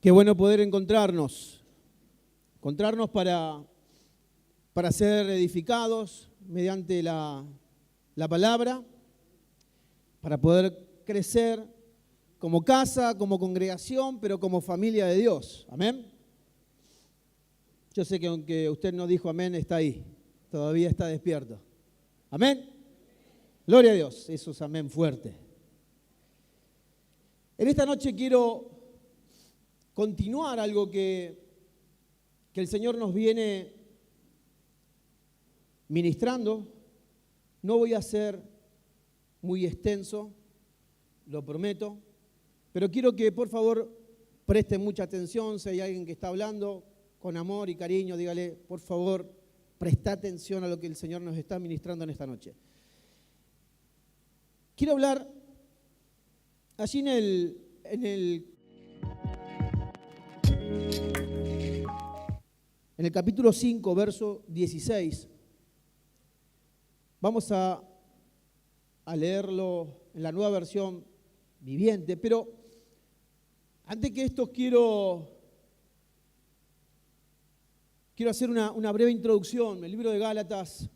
Qué bueno poder encontrarnos para ser edificados mediante la palabra, para poder crecer como casa, como congregación, pero como familia de Dios. Amén. Yo sé que aunque usted no dijo amén, está ahí, todavía está despierto. Amén. Gloria a Dios, eso es amén fuerte. En esta noche quiero continuar algo que el Señor nos viene ministrando. No voy a ser muy extenso, lo prometo, pero quiero que por favor presten mucha atención. Si hay alguien que está hablando con amor y cariño, dígale, por favor, presta atención a lo que el Señor nos está ministrando en esta noche. Quiero hablar allí en el capítulo 5, verso 16. Vamos a leerlo en la Nueva Versión Viviente, pero antes que esto quiero hacer una breve introducción. El libro de Gálatas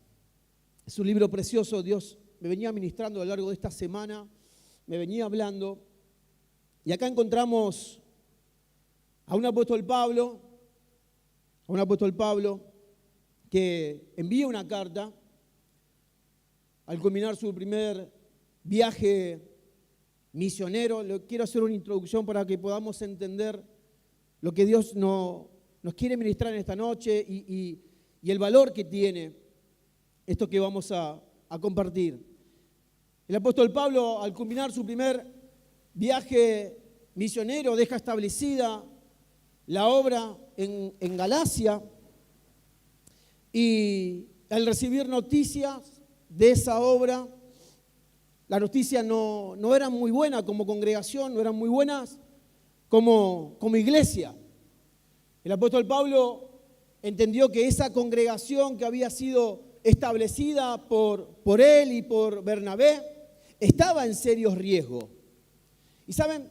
es un libro precioso. Dios me venía ministrando a lo largo de esta semana, me venía hablando, y acá encontramos a un apóstol Pablo que envía una carta al culminar su primer viaje misionero. Quiero hacer una introducción para que podamos entender lo que Dios nos quiere ministrar en esta noche y el valor que tiene esto que vamos a compartir. El apóstol Pablo, al culminar su primer viaje misionero, deja establecida la obra en Galacia, y al recibir noticias de esa obra, las noticias no eran muy buenas como congregación, no eran muy buenas como iglesia. El apóstol Pablo entendió que esa congregación que había sido establecida por él y por Bernabé estaba en serios riesgos. Y saben,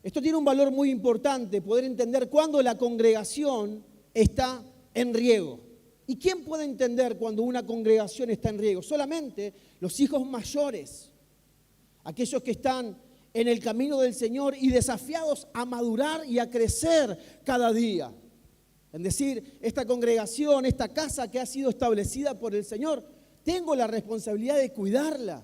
esto tiene un valor muy importante, poder entender cuándo la congregación está en riesgo. ¿Y quién puede entender cuando una congregación está en riesgo? Solamente los hijos mayores, aquellos que están en el camino del Señor y desafiados a madurar y a crecer cada día. Es decir, esta congregación, esta casa que ha sido establecida por el Señor, tengo la responsabilidad de cuidarla,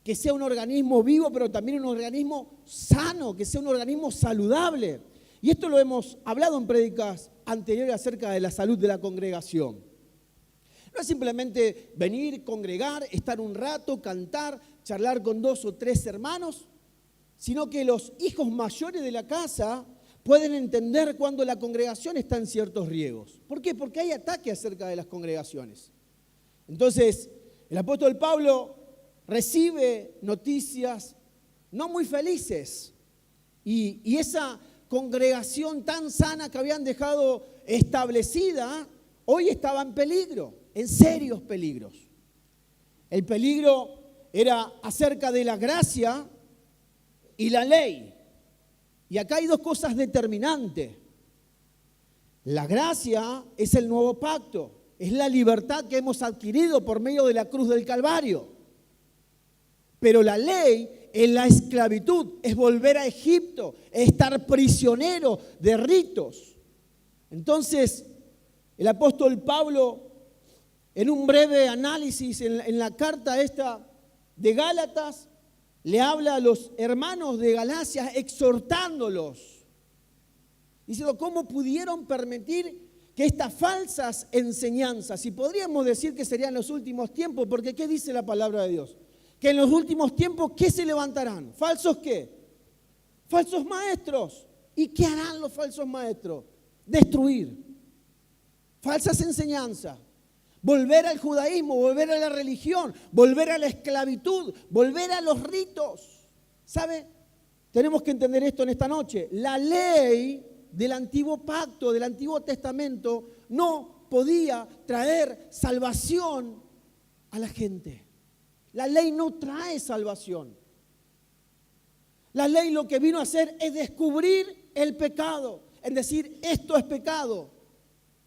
que sea un organismo vivo, pero también un organismo sano, que sea un organismo saludable. Y esto lo hemos hablado en prédicas anteriores acerca de la salud de la congregación. No es simplemente venir, congregar, estar un rato, cantar, charlar con 2 o 3 hermanos, sino que los hijos mayores de la casa pueden entender cuando la congregación está en ciertos riesgos. ¿Por qué? Porque hay ataque acerca de las congregaciones. Entonces, el apóstol Pablo recibe noticias no muy felices, y esa congregación tan sana que habían dejado establecida, hoy estaba en peligro, en serios peligros. El peligro era acerca de la gracia y la ley. Y acá hay 2 cosas determinantes. La gracia es el nuevo pacto, es la libertad que hemos adquirido por medio de la cruz del Calvario. Pero la ley es la esclavitud, es volver a Egipto, es estar prisionero de ritos. Entonces, el apóstol Pablo, en un breve análisis en la carta esta de Gálatas, le habla a los hermanos de Galacia exhortándolos, diciendo cómo pudieron permitir que estas falsas enseñanzas, y podríamos decir que serían los últimos tiempos, porque ¿qué dice la palabra de Dios? Que en los últimos tiempos, ¿qué se levantarán? ¿Falsos qué? Falsos maestros. ¿Y qué harán los falsos maestros? Destruir. Falsas enseñanzas. Volver al judaísmo, volver a la religión, volver a la esclavitud, volver a los ritos. ¿Sabe? Tenemos que entender esto en esta noche. La ley del antiguo pacto, del Antiguo Testamento, no podía traer salvación a la gente. La ley no trae salvación. La ley lo que vino a hacer es descubrir el pecado, en decir esto es pecado.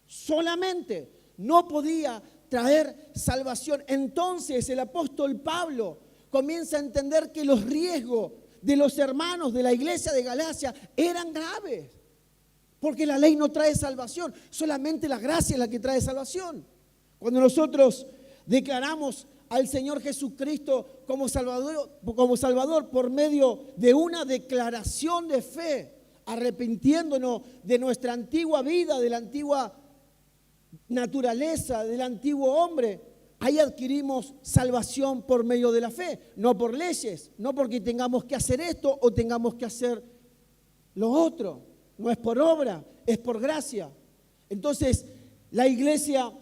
Solamente no podía traer salvación. Entonces el apóstol Pablo comienza a entender que los riesgos de los hermanos de la iglesia de Galacia eran graves. Porque la ley no trae salvación, solamente la gracia es la que trae salvación. Cuando nosotros declaramos al Señor Jesucristo como Salvador por medio de una declaración de fe, arrepintiéndonos de nuestra antigua vida, de la antigua naturaleza, del antiguo hombre, ahí adquirimos salvación por medio de la fe, no por leyes, no porque tengamos que hacer esto o tengamos que hacer lo otro. No es por obra, es por gracia. Entonces, la iglesia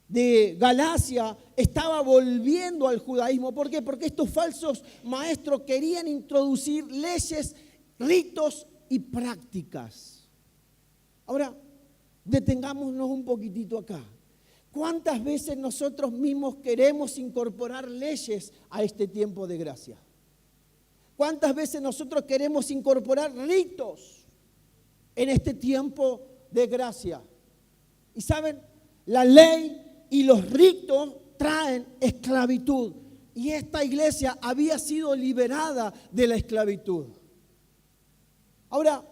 de Galacia estaba volviendo al judaísmo. ¿Por qué? Porque estos falsos maestros querían introducir leyes, ritos y prácticas. Ahora, detengámonos un poquitito acá. ¿Cuántas veces nosotros mismos queremos incorporar leyes a este tiempo de gracia? ¿Cuántas veces nosotros queremos incorporar ritos en este tiempo de gracia? Y saben, la ley y los ritos traen esclavitud. Y esta iglesia había sido liberada de la esclavitud. Ahora,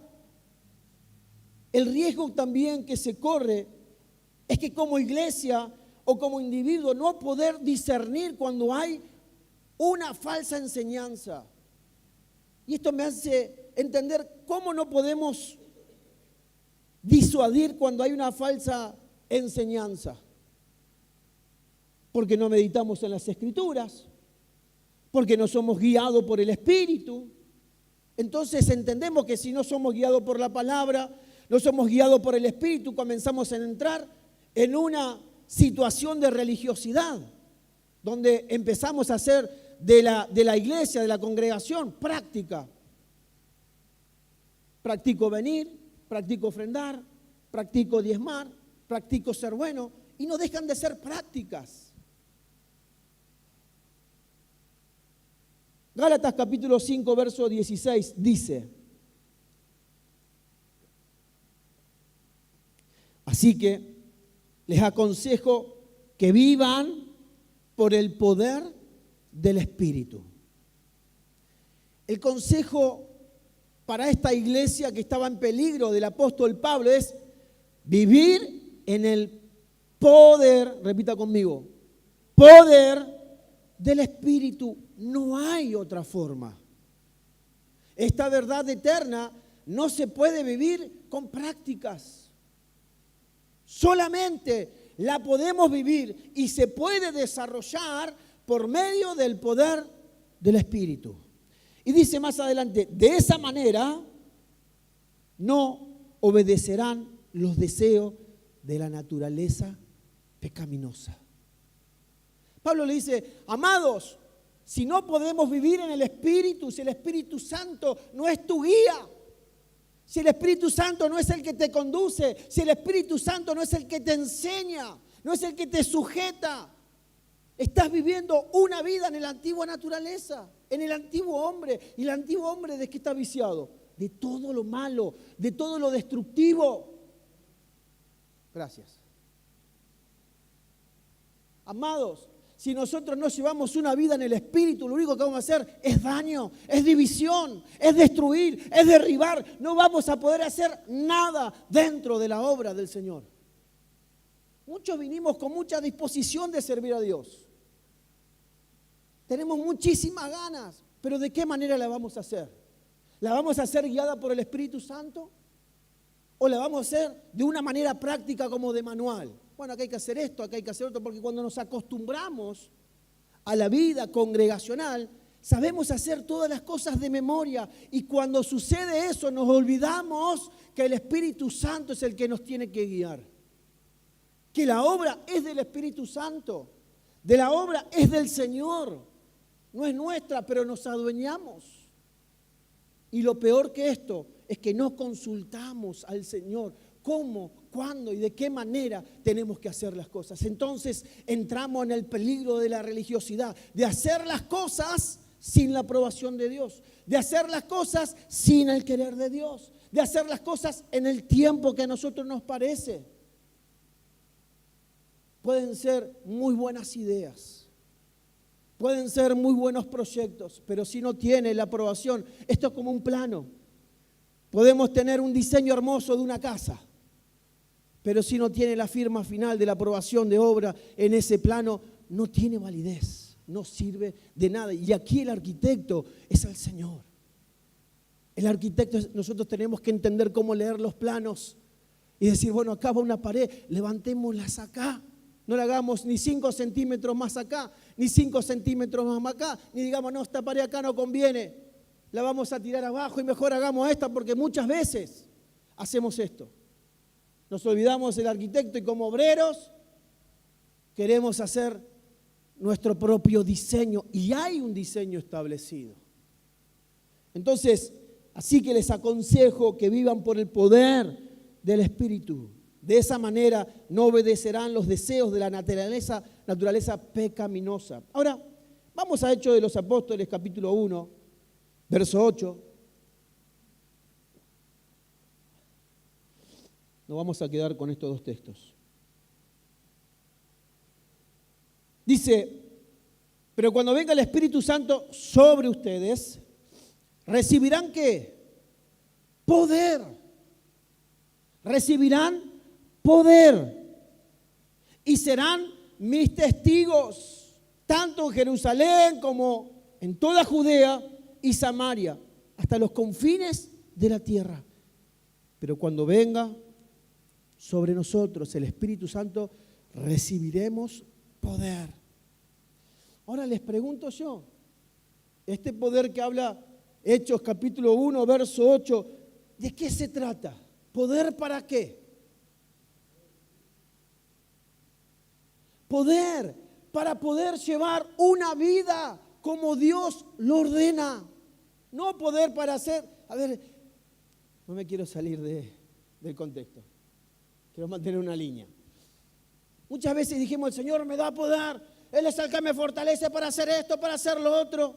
el riesgo también que se corre es que como iglesia o como individuo no poder discernir cuando hay una falsa enseñanza. Y esto me hace entender cómo no podemos disuadir cuando hay una falsa enseñanza. Porque no meditamos en las Escrituras, porque no somos guiados por el Espíritu. Entonces entendemos que si no somos guiados por la palabra, no somos guiados por el Espíritu, comenzamos a entrar en una situación de religiosidad, donde empezamos a hacer de la iglesia, de la congregación, práctica. Practico venir, practico ofrendar, practico diezmar, practico ser bueno, y no dejan de ser prácticas. Gálatas capítulo 5, verso 16 dice: así que les aconsejo que vivan por el poder del Espíritu. El consejo para esta iglesia que estaba en peligro del apóstol Pablo es vivir en el poder, repita conmigo, poder del Espíritu. No hay otra forma. Esta verdad eterna no se puede vivir con prácticas. Solamente la podemos vivir y se puede desarrollar por medio del poder del Espíritu. Y dice más adelante, de esa manera no obedecerán los deseos de la naturaleza pecaminosa. Pablo le dice, amados, si no podemos vivir en el Espíritu, si el Espíritu Santo no es tu guía, si el Espíritu Santo no es el que te conduce, si el Espíritu Santo no es el que te enseña, no es el que te sujeta, estás viviendo una vida en la antigua naturaleza, en el antiguo hombre. ¿Y el antiguo hombre de qué está viciado? De todo lo malo, de todo lo destructivo. Gracias. Amados, si nosotros no llevamos una vida en el Espíritu, lo único que vamos a hacer es daño, es división, es destruir, es derribar. No vamos a poder hacer nada dentro de la obra del Señor. Muchos vinimos con mucha disposición de servir a Dios. Tenemos muchísimas ganas, pero ¿de qué manera la vamos a hacer? ¿La vamos a hacer guiada por el Espíritu Santo? ¿O la vamos a hacer de una manera práctica como de manual? Bueno, acá hay que hacer esto, acá hay que hacer otro, porque cuando nos acostumbramos a la vida congregacional, sabemos hacer todas las cosas de memoria, y cuando sucede eso nos olvidamos que el Espíritu Santo es el que nos tiene que guiar. Que la obra es del Espíritu Santo, de la obra es del Señor, no es nuestra, pero nos adueñamos. Y lo peor que esto es que no consultamos al Señor cómo, cuándo y de qué manera tenemos que hacer las cosas. Entonces entramos en el peligro de la religiosidad, de hacer las cosas sin la aprobación de Dios, de hacer las cosas sin el querer de Dios, de hacer las cosas en el tiempo que a nosotros nos parece. Pueden ser muy buenas ideas, pueden ser muy buenos proyectos, pero si no tiene la aprobación, esto es como un plano. Podemos tener un diseño hermoso de una casa, pero si no tiene la firma final de la aprobación de obra en ese plano, no tiene validez, no sirve de nada. Y aquí el arquitecto es el Señor. El arquitecto, nosotros tenemos que entender cómo leer los planos y decir, bueno, acá va una pared, levantémoslas acá. No la hagamos ni 5 centímetros más acá, ni 5 centímetros más acá, ni digamos, no, esta pared acá no conviene, la vamos a tirar abajo y mejor hagamos esta, porque muchas veces hacemos esto. Nos olvidamos del arquitecto y como obreros queremos hacer nuestro propio diseño y hay un diseño establecido. Entonces, así que les aconsejo que vivan por el poder del Espíritu. De esa manera no obedecerán los deseos de la naturaleza pecaminosa. Ahora, vamos a Hechos de los Apóstoles, capítulo 1, verso 8. Nos vamos a quedar con estos dos textos. Dice, pero cuando venga el Espíritu Santo sobre ustedes, recibirán ¿qué? Poder. Recibirán poder y serán mis testigos, tanto en Jerusalén como en toda Judea y Samaria, hasta los confines de la tierra. Pero cuando venga sobre nosotros el Espíritu Santo, recibiremos poder. Ahora les pregunto yo, este poder que habla Hechos capítulo 1, verso 8, ¿de qué se trata? ¿Poder para qué? Poder para poder llevar una vida como Dios lo ordena. No poder para hacer, a ver, no me quiero salir del contexto. Quiero mantener una línea. Muchas veces dijimos, el Señor me da poder, Él es el que me fortalece para hacer esto, para hacer lo otro.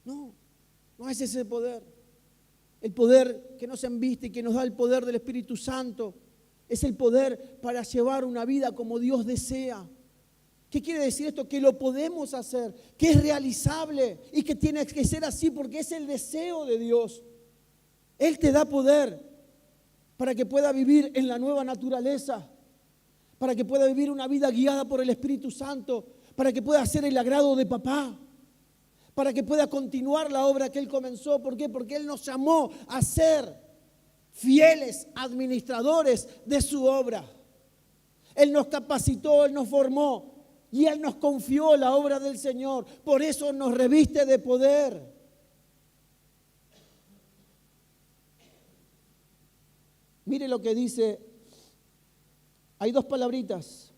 No, no es ese poder. El poder que nos embiste y que nos da el poder del Espíritu Santo es el poder para llevar una vida como Dios desea. ¿Qué quiere decir esto? Que lo podemos hacer, que es realizable y que tiene que ser así porque es el deseo de Dios. Él te da poder para que pueda vivir en la nueva naturaleza, para que pueda vivir una vida guiada por el Espíritu Santo, para que pueda hacer el agrado de papá, para que pueda continuar la obra que Él comenzó. ¿Por qué? Porque Él nos llamó a ser fieles administradores de su obra. Él nos capacitó, Él nos formó y Él nos confió la obra del Señor. Por eso nos reviste de poder. Mire lo que dice, hay dos palabritas.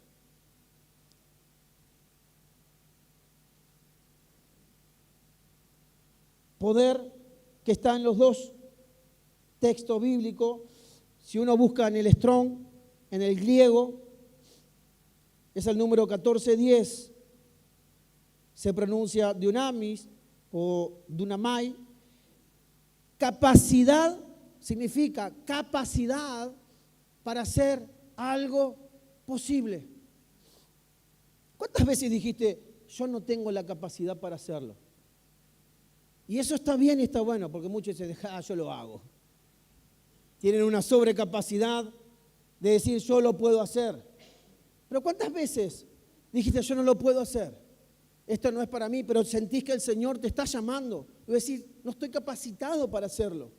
Poder que está en los dos textos bíblicos. Si uno busca en el Strong, en el griego, es el número 1410. Se pronuncia dunamis o dunamai. Capacidad significa capacidad para hacer algo posible. ¿Cuántas veces dijiste, yo no tengo la capacidad para hacerlo? Y eso está bien y está bueno, porque muchos dicen, yo lo hago. Tienen una sobrecapacidad de decir, yo lo puedo hacer. Pero ¿cuántas veces dijiste, yo no lo puedo hacer? Esto no es para mí, pero sentís que el Señor te está llamando. Y decir, no estoy capacitado para hacerlo.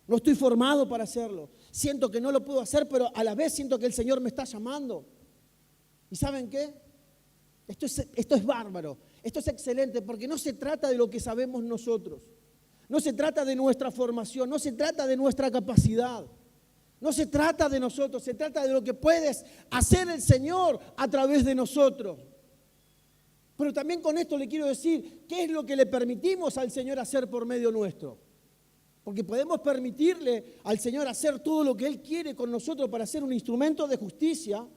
No estoy formado para hacerlo. Siento que no lo puedo hacer, pero a la vez siento que el Señor me está llamando. ¿Y saben qué? Esto es bárbaro. Esto es excelente porque no se trata de lo que sabemos nosotros. No se trata de nuestra formación. No se trata de nuestra capacidad. No se trata de nosotros. Se trata de lo que puedes hacer el Señor a través de nosotros. Pero también con esto le quiero decir, ¿qué es lo que le permitimos al Señor hacer por medio nuestro? Porque podemos permitirle al Señor hacer todo lo que Él quiere con nosotros para ser un instrumento de justicia,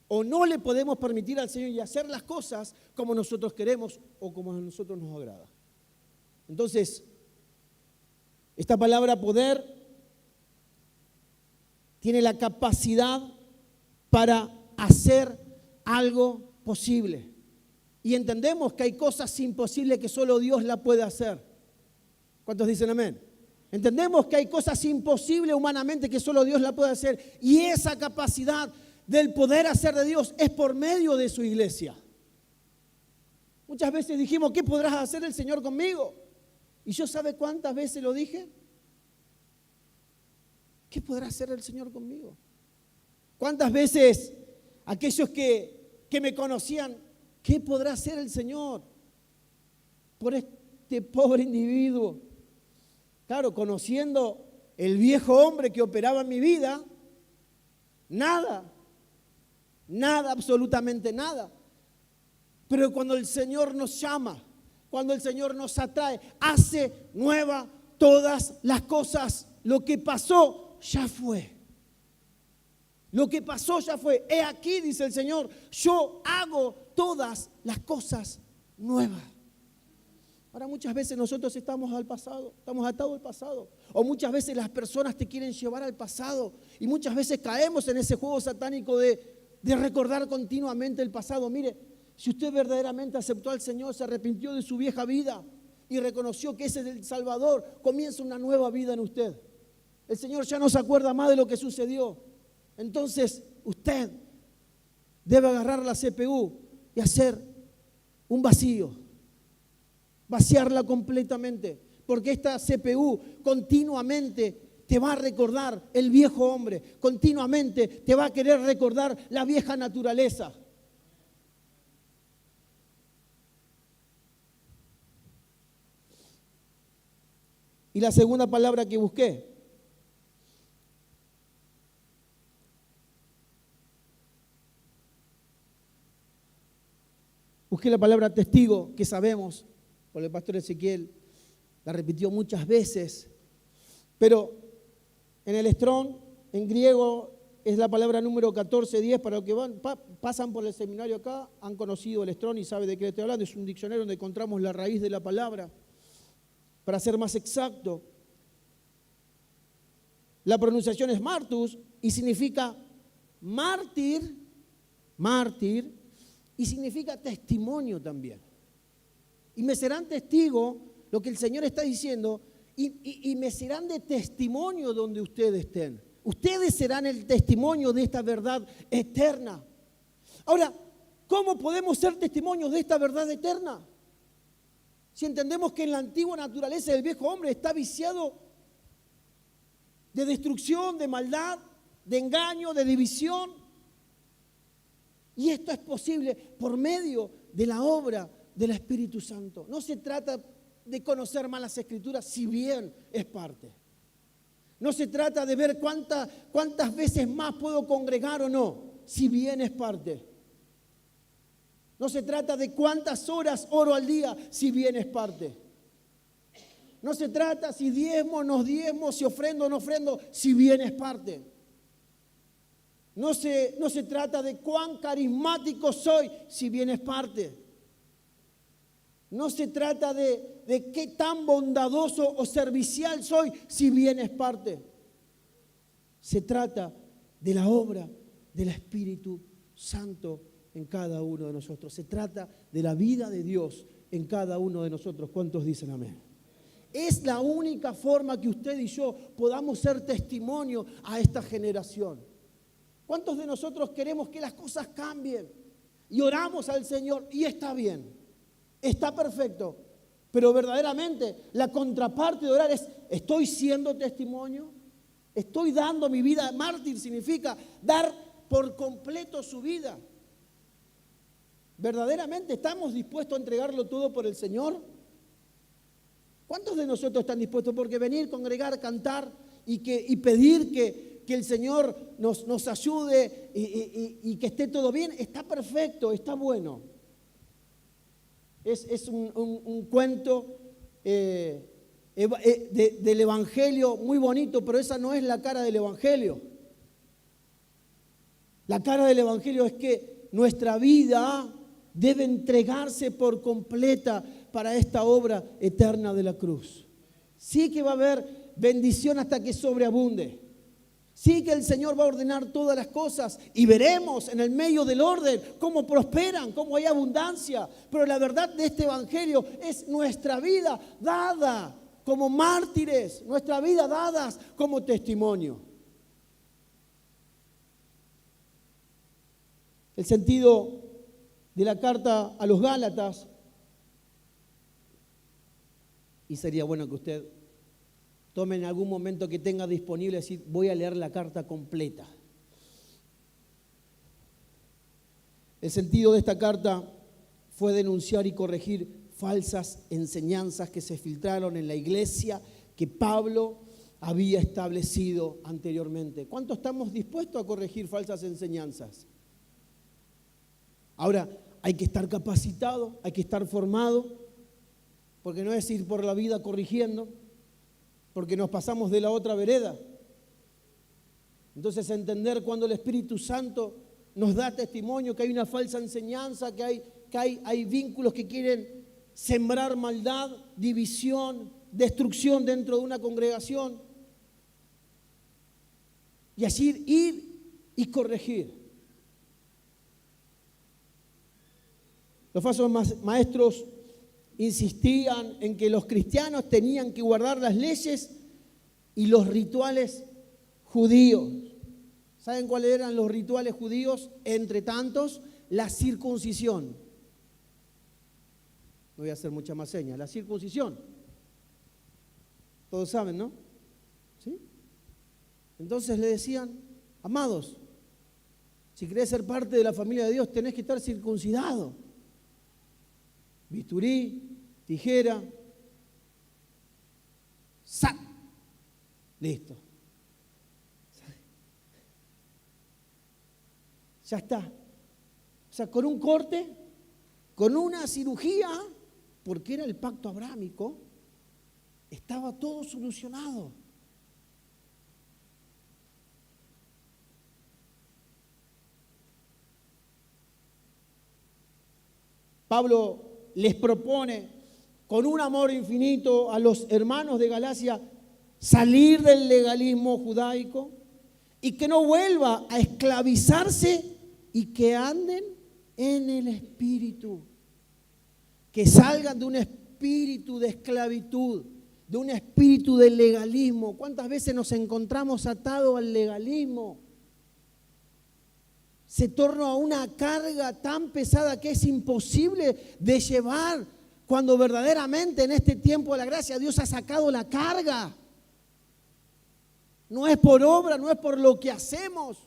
o no le podemos permitir al Señor y hacer las cosas como nosotros queremos o como a nosotros nos agrada. Entonces, Esta palabra poder tiene la capacidad para hacer algo posible. Y entendemos que hay cosas imposibles que solo Dios la puede hacer. ¿Cuántos dicen amén? Entendemos que hay cosas imposibles humanamente que solo Dios la puede hacer. Y esa capacidad del poder hacer de Dios es por medio de su iglesia. Muchas veces dijimos, ¿qué podrás hacer el Señor conmigo? ¿Y yo sabe cuántas veces lo dije? ¿Qué podrá hacer el Señor conmigo? ¿Cuántas veces aquellos que me conocían, qué podrá hacer el Señor por este pobre individuo? Claro, conociendo el viejo hombre que operaba en mi vida, nada, absolutamente nada. Pero cuando el Señor nos llama, cuando el Señor nos atrae, hace nueva todas las cosas. Lo que pasó ya fue. Lo que pasó ya fue. He aquí, dice el Señor, yo hago todas las cosas nuevas. Ahora muchas veces nosotros estamos al pasado, estamos atados al pasado. O muchas veces las personas te quieren llevar al pasado. Y muchas veces caemos en ese juego satánico de recordar continuamente el pasado. Mire, si usted verdaderamente aceptó al Señor, se arrepintió de su vieja vida y reconoció que ese es el Salvador, comienza una nueva vida en usted. El Señor ya no se acuerda más de lo que sucedió. Entonces, usted debe agarrar la CPU y hacer un vacío. Vaciarla completamente. Porque esta CPU continuamente te va a recordar el viejo hombre. Continuamente te va a querer recordar la vieja naturaleza. Y la segunda palabra que busqué, la palabra testigo, que sabemos, por el pastor Ezequiel, la repitió muchas veces, pero en el Strong, en griego, es la palabra número 1410. Para los que pasan por el seminario acá, han conocido el Strong y saben de qué estoy hablando. Es un diccionario donde encontramos la raíz de la palabra. Para ser más exacto, la pronunciación es martus y significa mártir, y significa testimonio también. Y me serán testigo, lo que el Señor está diciendo, y me serán de testimonio donde ustedes estén. Ustedes serán el testimonio de esta verdad eterna. Ahora, ¿cómo podemos ser testimonios de esta verdad eterna? Si entendemos que en la antigua naturaleza del viejo hombre está viciado de destrucción, de maldad, de engaño, de división. Y esto es posible por medio de la obra del Espíritu Santo. No se trata de conocer más las Escrituras, si bien es parte. No se trata de ver cuántas veces más puedo congregar o no, si bien es parte. No se trata de cuántas horas oro al día, si bien es parte. No se trata si diezmo, no diezmo, si ofrendo o no ofrendo, si bien es parte. No se trata de cuán carismático soy, si bien es parte. No se trata de qué tan bondadoso o servicial soy, si bien es parte. Se trata de la obra del Espíritu Santo en cada uno de nosotros. Se trata de la vida de Dios en cada uno de nosotros. ¿Cuántos dicen amén? Es la única forma que usted y yo podamos ser testimonio a esta generación. ¿Cuántos de nosotros queremos que las cosas cambien? Y oramos al Señor y está bien, está perfecto. Pero verdaderamente la contraparte de orar es, ¿estoy siendo testimonio? ¿Estoy dando mi vida? Mártir significa dar por completo su vida. ¿Verdaderamente estamos dispuestos a entregarlo todo por el Señor? ¿Cuántos de nosotros están dispuestos? Porque venir, congregar, cantar y pedir que el Señor nos ayude y que esté todo bien, está perfecto, está bueno. Es un cuento del Evangelio muy bonito, pero esa no es la cara del Evangelio. La cara del Evangelio es que nuestra vida debe entregarse por completa para esta obra eterna de la cruz. Sí que va a haber bendición hasta que sobreabunde. Sí que el Señor va a ordenar todas las cosas y veremos en el medio del orden cómo prosperan, cómo hay abundancia. Pero la verdad de este evangelio es nuestra vida dada como mártires, nuestra vida dadas como testimonio. El sentido de la carta a los Gálatas, y sería bueno que usted tome en algún momento que tenga disponible, decir, voy a leer la carta completa. El sentido de esta carta fue denunciar y corregir falsas enseñanzas que se filtraron en la iglesia que Pablo había establecido anteriormente. ¿Cuánto estamos dispuestos a corregir falsas enseñanzas? Ahora, hay que estar capacitado, hay que estar formado, porque no es ir por la vida corrigiendo, porque nos pasamos de la otra vereda. Entonces, entender cuando el Espíritu Santo nos da testimonio que hay una falsa enseñanza, que hay vínculos que quieren sembrar maldad, división, destrucción dentro de una congregación. Y así ir y corregir. Los falsos maestros insistían en que los cristianos tenían que guardar las leyes y los rituales judíos. ¿Saben cuáles eran los rituales judíos? Entre tantos, la circuncisión. No voy a hacer mucha más señas. La circuncisión. Todos saben, ¿no? ¿Sí? Entonces le decían, amados, si querés ser parte de la familia de Dios, tenés que estar circuncidado. Bisturí, tijera, ¡sac! Listo. Ya está. O sea, con un corte, con una cirugía, porque era el pacto abrámico, estaba todo solucionado. Pablo les propone con un amor infinito a los hermanos de Galacia salir del legalismo judaico y que no vuelva a esclavizarse y que anden en el espíritu, que salgan de un espíritu de esclavitud, de un espíritu de legalismo. ¿Cuántas veces nos encontramos atados al legalismo? Se torna una carga tan pesada que es imposible de llevar cuando verdaderamente en este tiempo de la gracia Dios ha sacado la carga. No es por obra, no es por lo que hacemos,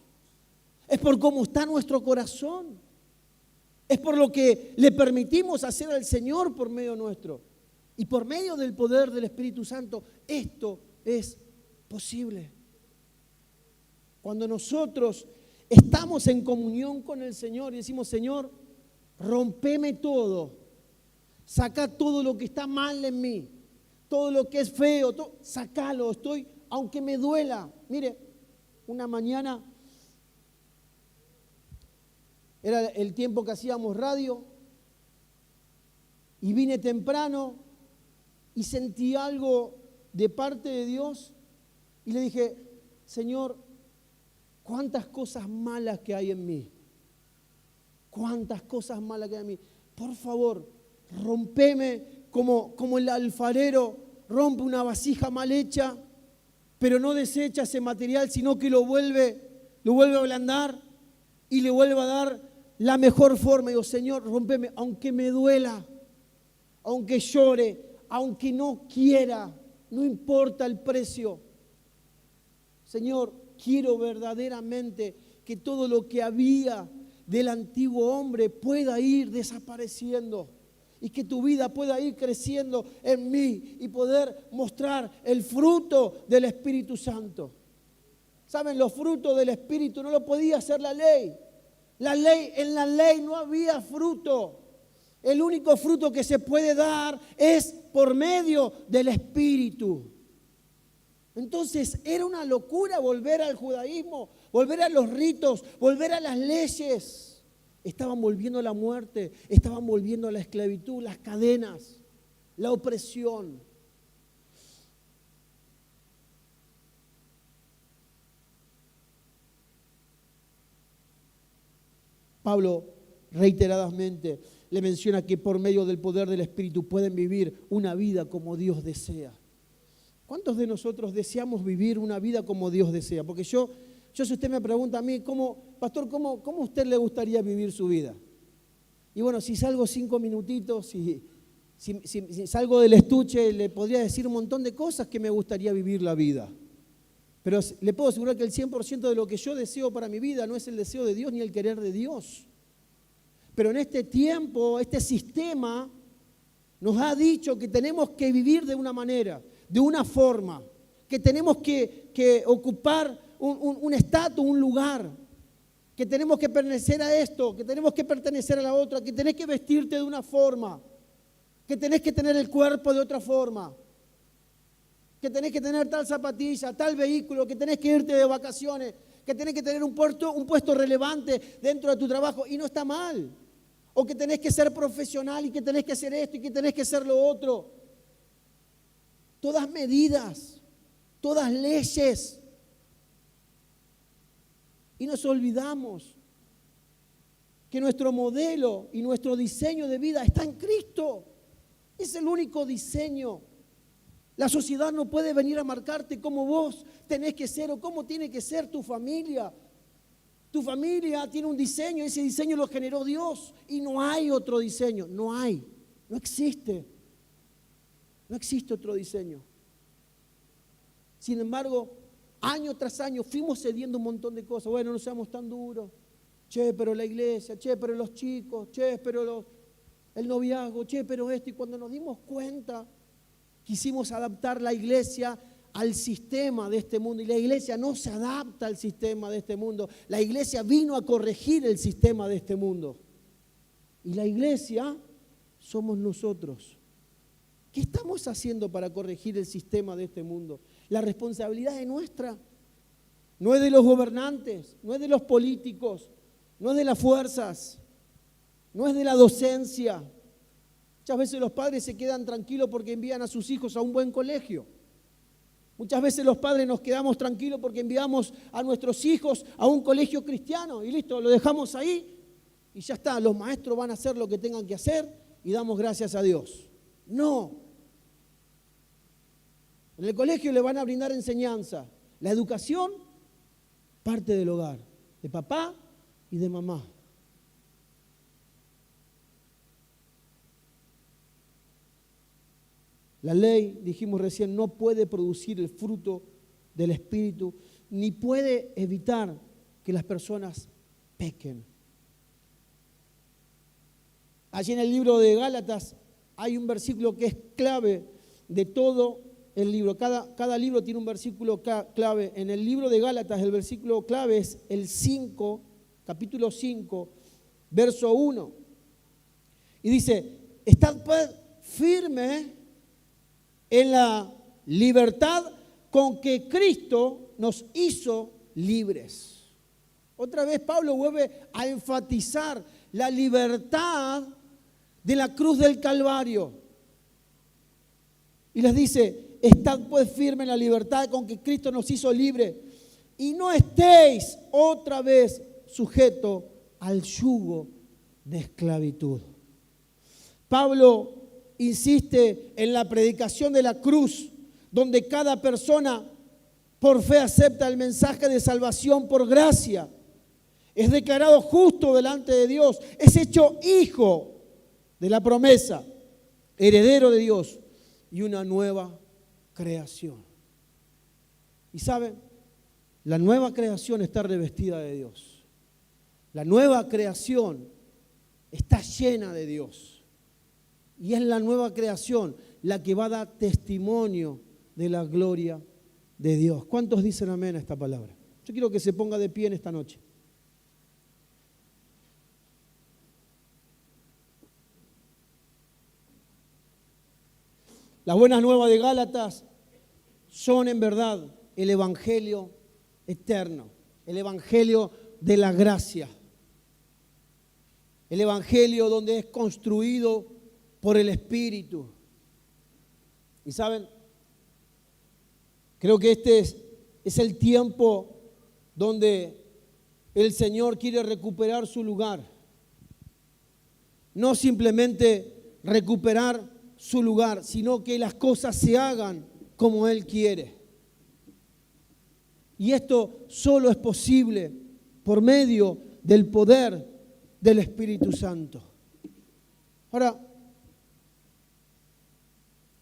es por cómo está nuestro corazón. Es por lo que le permitimos hacer al Señor por medio nuestro. Y por medio del poder del Espíritu Santo, esto es posible. Cuando nosotros estamos en comunión con el Señor y decimos, Señor, rompeme todo, saca todo lo que está mal en mí, todo lo que es feo, sacalo, aunque me duela. Mire, una mañana, era el tiempo que hacíamos radio, y vine temprano y sentí algo de parte de Dios y le dije, Señor, cuántas cosas malas que hay en mí. Cuántas cosas malas que hay en mí. Por favor, rompeme como el alfarero rompe una vasija mal hecha, pero no desecha ese material, sino que lo vuelve a ablandar y le vuelve a dar la mejor forma. Y digo, Señor, rompeme, aunque me duela, aunque llore, aunque no quiera, no importa el precio. Señor, quiero verdaderamente que todo lo que había del antiguo hombre pueda ir desapareciendo y que tu vida pueda ir creciendo en mí y poder mostrar el fruto del Espíritu Santo. ¿Saben? Los frutos del Espíritu no lo podía hacer la ley. En la ley no había fruto. El único fruto que se puede dar es por medio del Espíritu. Entonces era una locura volver al judaísmo, volver a los ritos, volver a las leyes. Estaban volviendo a la muerte, estaban volviendo a la esclavitud, las cadenas, la opresión. Pablo reiteradamente le menciona que por medio del poder del Espíritu pueden vivir una vida como Dios desea. ¿Cuántos de nosotros deseamos vivir una vida como Dios desea? Porque yo si usted me pregunta a mí, pastor, ¿cómo a usted le gustaría vivir su vida? Y bueno, si salgo 5 minutitos, si salgo del estuche, le podría decir un montón de cosas que me gustaría vivir la vida. Pero le puedo asegurar que el 100% de lo que yo deseo para mi vida no es el deseo de Dios ni el querer de Dios. Pero en este tiempo, este sistema nos ha dicho que tenemos que vivir de una manera, de una forma, que tenemos que ocupar un estatus, un lugar, que tenemos que pertenecer a esto, que tenemos que pertenecer a la otra, que tenés que vestirte de una forma, que tenés que tener el cuerpo de otra forma, que tenés que tener tal zapatilla, tal vehículo, que tenés que irte de vacaciones, que tenés que tener un puesto relevante dentro de tu trabajo, y no está mal. O que tenés que ser profesional y que tenés que hacer esto y que tenés que hacer lo otro. Todas medidas, todas leyes. Y nos olvidamos que nuestro modelo y nuestro diseño de vida está en Cristo. Es el único diseño. La sociedad no puede venir a marcarte cómo vos tenés que ser o cómo tiene que ser tu familia. Tu familia tiene un diseño, ese diseño lo generó Dios y no hay otro diseño, no existe otro diseño. Sin embargo, año tras año fuimos cediendo un montón de cosas. Bueno, no seamos tan duros. Che, pero la iglesia, che, pero los chicos, che, pero el noviazgo, che, pero esto. Y cuando nos dimos cuenta, quisimos adaptar la iglesia al sistema de este mundo. Y la iglesia no se adapta al sistema de este mundo. La iglesia vino a corregir el sistema de este mundo. Y la iglesia somos nosotros. ¿Qué estamos haciendo para corregir el sistema de este mundo? La responsabilidad es nuestra. No es de los gobernantes, no es de los políticos, no es de las fuerzas, no es de la docencia. Muchas veces los padres se quedan tranquilos porque envían a sus hijos a un buen colegio. Muchas veces los padres nos quedamos tranquilos porque enviamos a nuestros hijos a un colegio cristiano y listo, lo dejamos ahí y ya está, los maestros van a hacer lo que tengan que hacer y damos gracias a Dios. No. En el colegio le van a brindar enseñanza. La educación parte del hogar, de papá y de mamá. La ley, dijimos recién, no puede producir el fruto del Espíritu, ni puede evitar que las personas pequen. Allí en el libro de Gálatas hay un versículo que es clave de todo el libro. Cada libro tiene un versículo clave. En el libro de Gálatas el versículo clave es el 5, capítulo 5, verso 1. Y dice, estad pues firme en la libertad con que Cristo nos hizo libres. Otra vez Pablo vuelve a enfatizar la libertad de la cruz del Calvario. Y les dice, estad pues firme en la libertad con que Cristo nos hizo libres y no estéis otra vez sujetos al yugo de esclavitud. Pablo insiste en la predicación de la cruz, donde cada persona por fe acepta el mensaje de salvación por gracia, es declarado justo delante de Dios, es hecho hijo de la promesa, heredero de Dios y una nueva creación. Y saben, la nueva creación está revestida de Dios. La nueva creación está llena de Dios. Y es la nueva creación la que va a dar testimonio de la gloria de Dios. ¿Cuántos dicen amén a esta palabra? Yo quiero que se ponga de pie en esta noche. Las buenas nuevas de Gálatas son en verdad el evangelio eterno, el evangelio de la gracia, el evangelio donde es construido por el Espíritu. Y saben, creo que este es el tiempo donde el Señor quiere recuperar su lugar. no simplemente recuperar su lugar, sino que las cosas se hagan como Él quiere. Y esto solo es posible por medio del poder del Espíritu Santo. Ahora,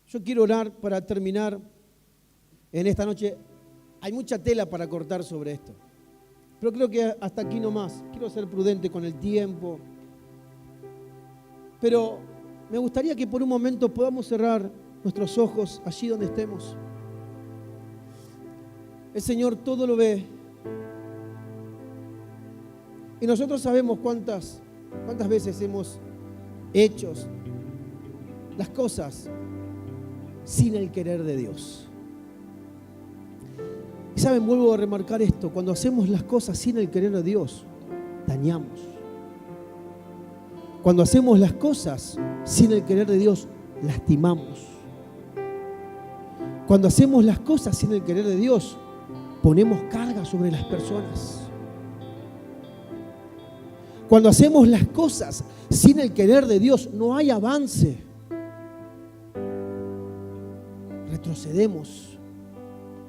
yo quiero orar para terminar en esta noche. Hay mucha tela para cortar sobre esto, pero creo que hasta aquí nomás. Quiero ser prudente con el tiempo, pero me gustaría que por un momento podamos cerrar nuestros ojos allí donde estemos. El Señor todo lo ve. Y nosotros sabemos cuántas veces hemos hecho las cosas sin el querer de Dios. Y saben, vuelvo a remarcar esto, cuando hacemos las cosas sin el querer de Dios, dañamos. Cuando hacemos las cosas sin el querer de Dios, lastimamos. Cuando hacemos las cosas sin el querer de Dios, ponemos carga sobre las personas. Cuando hacemos las cosas sin el querer de Dios, no hay avance. Retrocedemos.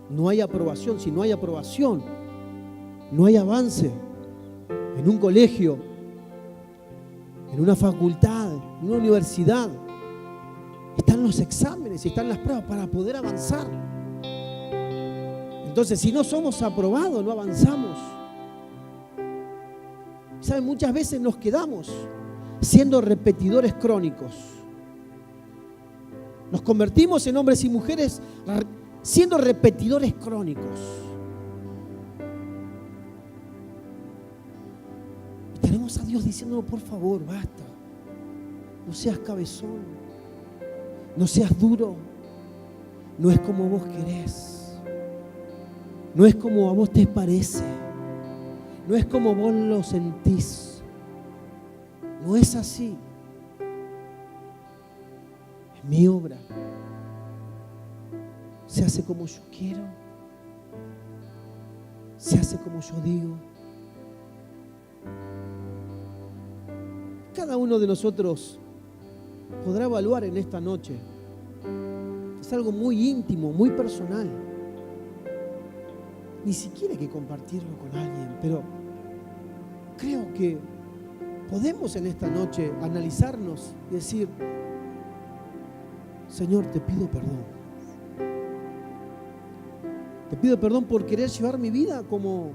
No hay aprobación. Si no hay aprobación, no hay avance. En un colegio, en una facultad, en una universidad, están los exámenes y están las pruebas para poder avanzar. Entonces, si no somos aprobados, no avanzamos. ¿Saben? Muchas veces nos quedamos siendo repetidores crónicos. Nos convertimos en hombres y mujeres siendo repetidores crónicos. Y tenemos a Dios diciendo, por favor, basta. No seas cabezón. No seas duro. No es como vos querés. No es como a vos te parece. No es como vos lo sentís. No es así. Es mi obra. Se hace como yo quiero. Se hace como yo digo. Cada uno de nosotros podrá evaluar en esta noche. Es algo muy íntimo, muy personal. Ni siquiera hay que compartirlo con alguien, pero creo que podemos en esta noche analizarnos y decir, Señor, te pido perdón. Te pido perdón por querer llevar mi vida como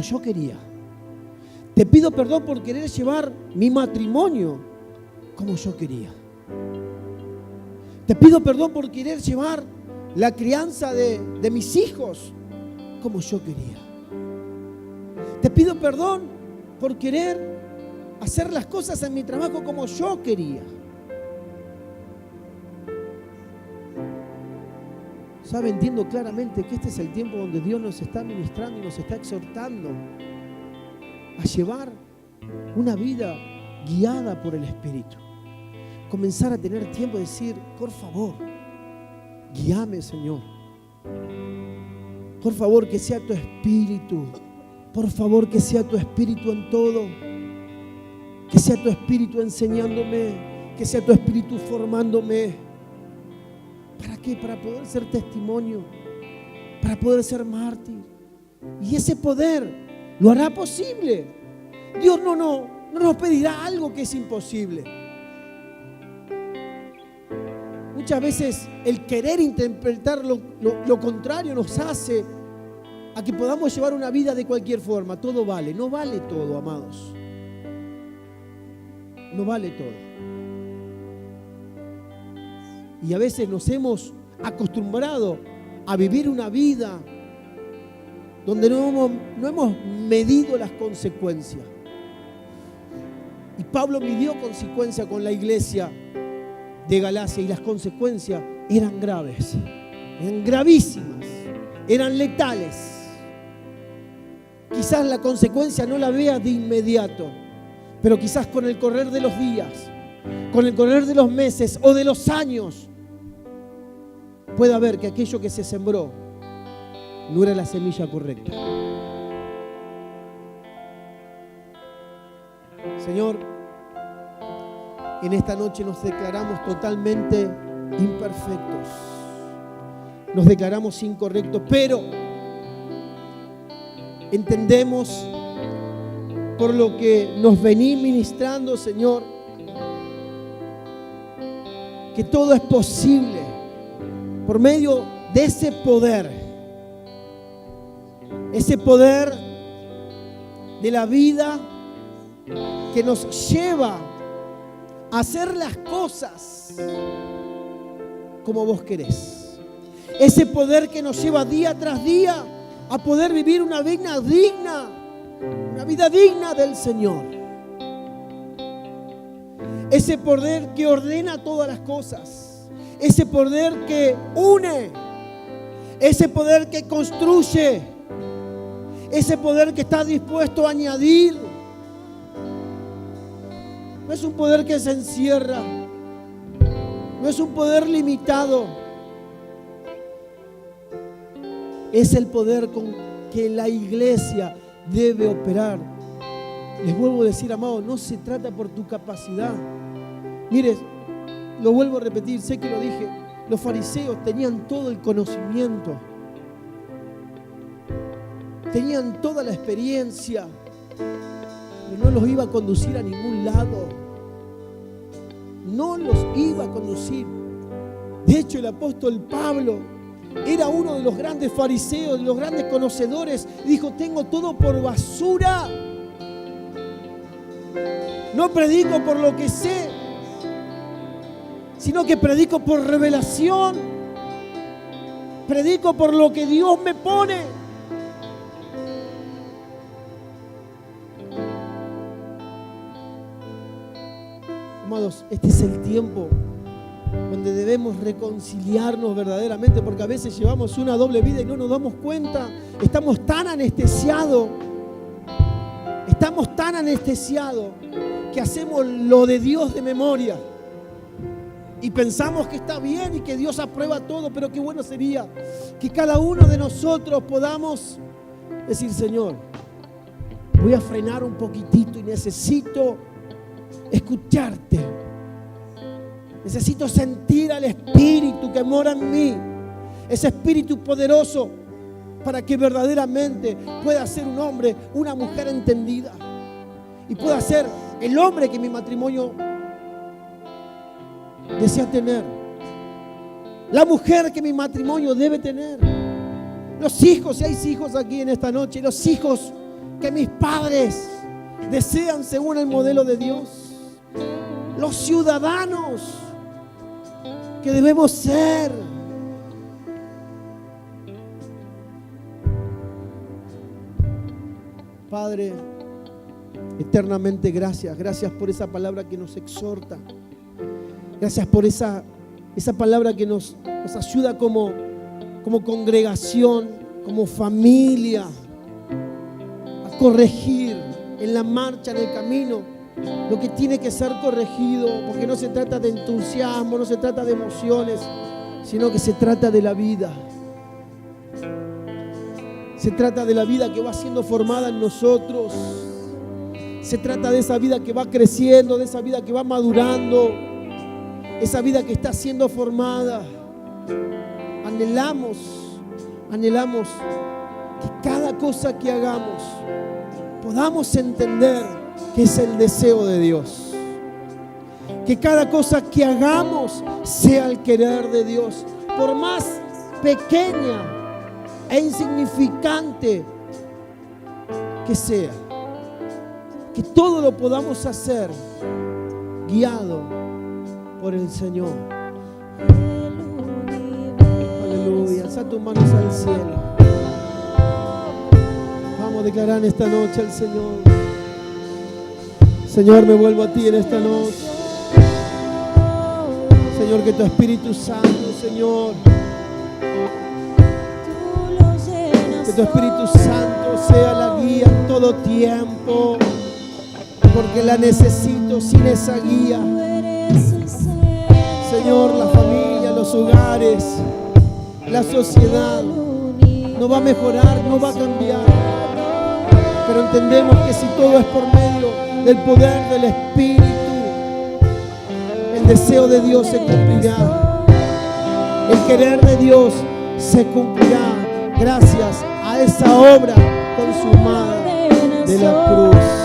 yo quería. Te pido perdón por querer llevar mi matrimonio como yo quería. Te pido perdón por querer llevar la crianza de mis hijos como yo quería. Te pido perdón por querer hacer las cosas en mi trabajo como yo quería. ¿Sabe? Entiendo claramente que este es el tiempo donde Dios nos está ministrando y nos está exhortando a llevar una vida guiada por el Espíritu. Comenzar a tener tiempo de decir, por favor, guíame, Señor. Por favor, que sea tu Espíritu. Por favor, que sea tu Espíritu en todo. Que sea tu Espíritu enseñándome. Que sea tu Espíritu formándome. ¿Para qué? Para poder ser testimonio. Para poder ser mártir. Y ese poder lo hará posible. Dios no nos pedirá algo que es imposible. Muchas veces el querer interpretar lo contrario nos hace a que podamos llevar una vida de cualquier forma. Todo vale. No vale todo, amados. No vale todo. Y a veces nos hemos acostumbrado a vivir una vida donde no hemos medido las consecuencias. Y Pablo midió consecuencias con la iglesia de Galacia y las consecuencias eran graves, eran gravísimas, eran letales. Quizás la consecuencia no la veas de inmediato, pero quizás con el correr de los días, con el correr de los meses o de los años, pueda ver que aquello que se sembró no era la semilla correcta. Señor, en esta noche nos declaramos totalmente imperfectos. Nos declaramos incorrectos, pero entendemos por lo que nos venís ministrando, Señor, que todo es posible por medio de ese poder de la vida que nos lleva a hacer las cosas como vos querés. Ese poder que nos lleva día tras día a poder vivir una vida digna del Señor. Ese poder que ordena todas las cosas. Ese poder que une. Ese poder que construye. Ese poder que está dispuesto a añadir. No es un poder que se encierra. No es un poder limitado. Es el poder con que la iglesia debe operar. Les vuelvo a decir, amado, no se trata por tu capacidad. Mire, lo vuelvo a repetir, sé que lo dije. Los fariseos tenían todo el conocimiento. Tenían toda la experiencia. Pero no los iba a conducir a ningún lado. No los iba a conducir. De hecho, el apóstol Pablo era uno de los grandes fariseos, de los grandes conocedores. Dijo, tengo todo por basura. No predico por lo que sé, sino que predico por revelación. Predico por lo que Dios me pone. Amados, este es el tiempo donde debemos reconciliarnos verdaderamente, porque a veces llevamos una doble vida y no nos damos cuenta. Estamos tan anestesiados que hacemos lo de Dios de memoria y pensamos que está bien y que Dios aprueba todo, pero qué bueno sería que cada uno de nosotros podamos decir, Señor, voy a frenar un poquitito y necesito escucharte. Necesito sentir al Espíritu que mora en mí, ese Espíritu poderoso, para que verdaderamente pueda ser un hombre, una mujer entendida, y pueda ser el hombre que mi matrimonio desea tener, la mujer que mi matrimonio debe tener, los hijos, si hay hijos aquí en esta noche, los hijos que mis padres desean según el modelo de Dios, los ciudadanos que debemos ser. Padre, eternamente gracias por esa palabra que nos exhorta. Gracias por esa palabra que nos ayuda como congregación, como familia, a corregir en la marcha, en el camino, lo que tiene que ser corregido, porque no se trata de entusiasmo, no se trata de emociones, sino que se trata de la vida. Se trata de la vida que va siendo formada en nosotros. Se trata de esa vida que va creciendo, de esa vida que va madurando, esa vida que está siendo formada. Anhelamos que cada cosa que hagamos podamos entender que es el deseo de Dios. Que cada cosa que hagamos sea el querer de Dios. Por más pequeña e insignificante que sea, que todo lo podamos hacer guiado por el Señor. Aleluya. Alza tus manos al cielo. Vamos a declarar en esta noche al Señor. Señor, me vuelvo a ti en esta noche. Señor, que tu Espíritu Santo, Señor, que tu Espíritu Santo sea la guía en todo tiempo, porque la necesito. Sin esa guía, Señor, la familia, los hogares, la sociedad no va a mejorar, no va a cambiar. Pero entendemos que si todo es por medio del poder del Espíritu, el deseo de Dios se cumplirá. El querer de Dios se cumplirá gracias a esa obra consumada de la cruz.